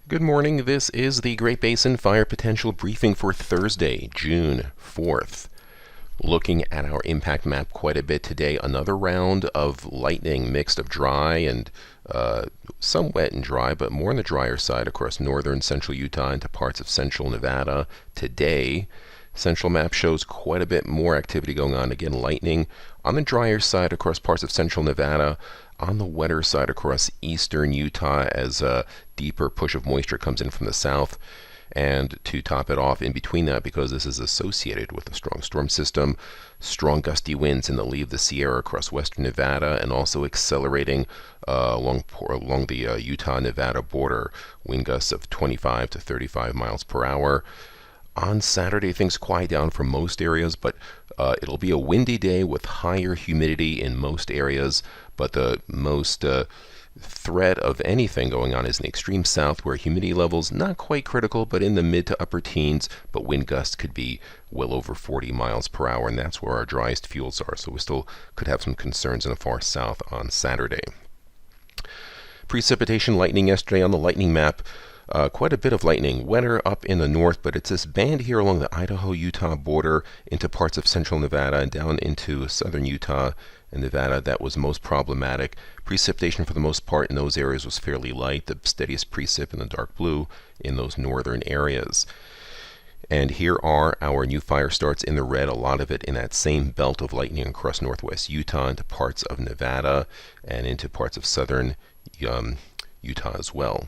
Good morning. This is the Great Basin Fire Potential Briefing for Thursday, June 4th. Looking at our impact map quite a bit today, another round of lightning mixed of dry and some wet and dry, but more on the drier side across northern central Utah into parts of central Nevada. Today, central map shows quite a bit more activity going on. Again, lightning on the drier side across parts of central Nevada, on the wetter side across eastern Utah as a deeper push of moisture comes in from the south. And to top it off, in between that, because this is associated with a strong storm system, strong gusty winds in the lee of the Sierra across western Nevada and also accelerating along the Utah-Nevada border, wind gusts of 25 to 35 miles per hour. On Saturday, things quiet down for most areas, but it'll be a windy day with higher humidity in most areas, but the most threat of anything going on is in the extreme south, where humidity levels not quite critical, but in the mid to upper teens, but wind gusts could be well over 40 miles per hour, and that's where our driest fuels are. So we still could have some concerns in the far south on Saturday. Precipitation lightning yesterday on the lightning map. Quite a bit of lightning, wetter up in the north, but it's this band here along the Idaho-Utah border into parts of central Nevada and down into southern Utah and Nevada that was most problematic. Precipitation for the most part in those areas was fairly light, the steadiest precip in the dark blue in those northern areas. And here are our new fire starts in the red, a lot of it in that same belt of lightning across northwest Utah into parts of Nevada and into parts of southern Utah as well.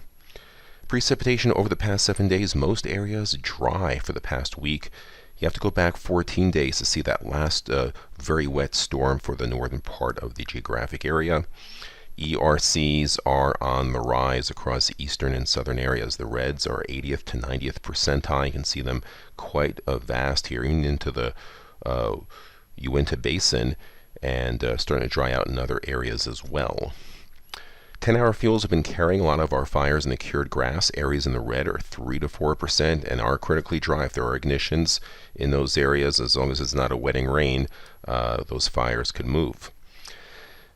Precipitation over the past 7 days, most areas dry for the past week. You have to go back 14 days to see that last very wet storm for the northern part of the geographic area. ERCs are on the rise across eastern and southern areas. The reds are 80th to 90th percentile. You can see them quite vast here, even into the Uinta Basin, and starting to dry out in other areas as well. 10-hour fuels have been carrying a lot of our fires in the cured grass. Areas in the red are 3 to 4% and are critically dry. If there are ignitions in those areas, as long as it's not a wetting rain, those fires could move.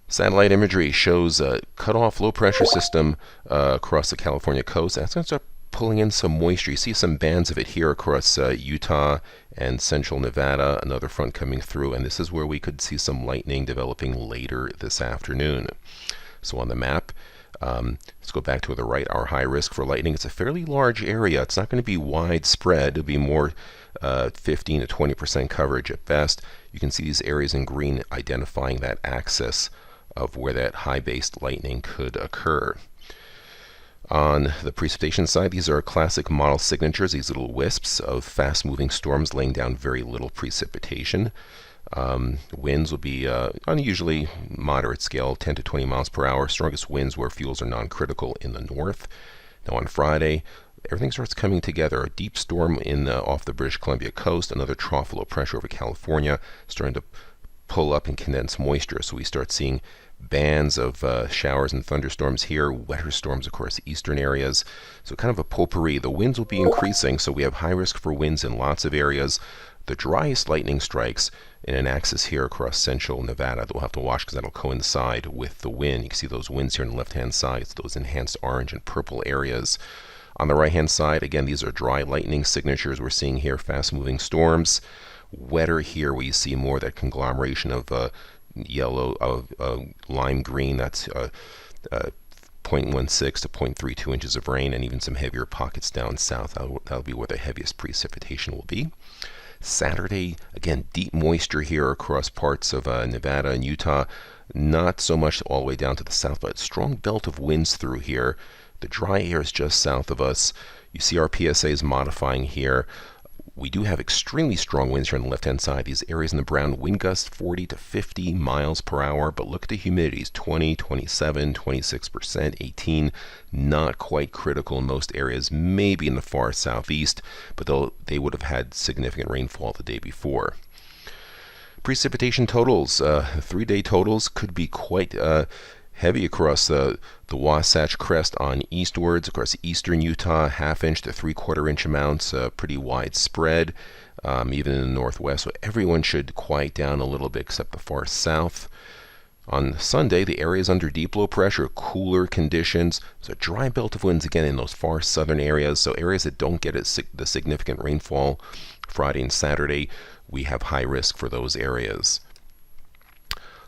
Satellite imagery shows a cut-off low-pressure system across the California coast. That's going to start pulling in some moisture. You see some bands of it here across Utah and central Nevada, another front coming through, and this is where we could see some lightning developing later this afternoon. So on the map, let's go back to the right, our high risk for lightning. It's a fairly large area. It's not going to be widespread. It'll be more 15 to 20% coverage at best. You can see these areas in green identifying that axis of where that high-based lightning could occur. On the precipitation side, these are classic model signatures, these little wisps of fast-moving storms laying down very little precipitation. Winds will be on usually moderate scale, 10 to 20 miles per hour. Strongest winds where fuels are non-critical in the north. Now on Friday, everything starts coming together. A deep storm off the British Columbia coast, another trough low pressure over California, starting to pull up and condense moisture. So we start seeing bands of showers and thunderstorms here, wetter storms across eastern areas. So kind of a potpourri. The winds will be increasing, so we have high risk for winds in lots of areas. The driest lightning strikes in an axis here across central Nevada that we'll have to watch because that'll coincide with the wind. You can see those winds here on the left-hand side. It's those enhanced orange and purple areas. On the right-hand side, again, these are dry lightning signatures we're seeing here, fast-moving storms. Wetter here where you see more of that conglomeration of yellow, of lime green. That's 0.16 to 0.32 inches of rain, and even some heavier pockets down south. That'll be where the heaviest precipitation will be. Saturday, again, deep moisture here across parts of Nevada and Utah. Not so much all the way down to the south, but strong belt of winds through here. The dry air is just south of us. You see our PSAs modifying here. We do have extremely strong winds here on the left-hand side. These areas in the brown, wind gusts 40 to 50 miles per hour, but look at the humidities, 20, 27, 26%, 18, not quite critical in most areas, maybe in the far southeast, but they would have had significant rainfall the day before. Precipitation totals, 3-day totals could be quite heavy across the Wasatch Crest on eastwards, across eastern Utah, 1/2 inch to 3/4 inch amounts, pretty widespread, even in the northwest. So everyone should quiet down a little bit except the far south. On Sunday, the areas under deep low pressure, cooler conditions. There's a dry belt of winds again in those far southern areas, so areas that don't get the significant rainfall Friday and Saturday, we have high risk for those areas.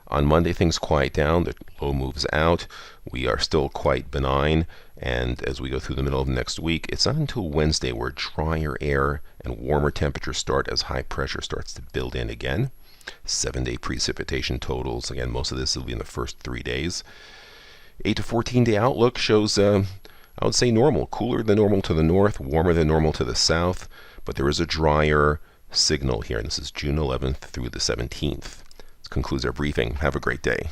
On Monday, things quiet down. The low moves out. We are still quite benign. And as we go through the middle of next week, it's not until Wednesday where drier air and warmer temperatures start as high pressure starts to build in again. 7-day precipitation totals. Again, most of this will be in the first 3 days. 8 to 14-day outlook shows, I would say, normal. Cooler than normal to the north, warmer than normal to the south. But there is a drier signal here. And this is June 11th through the 17th. This concludes our briefing. Have a great day.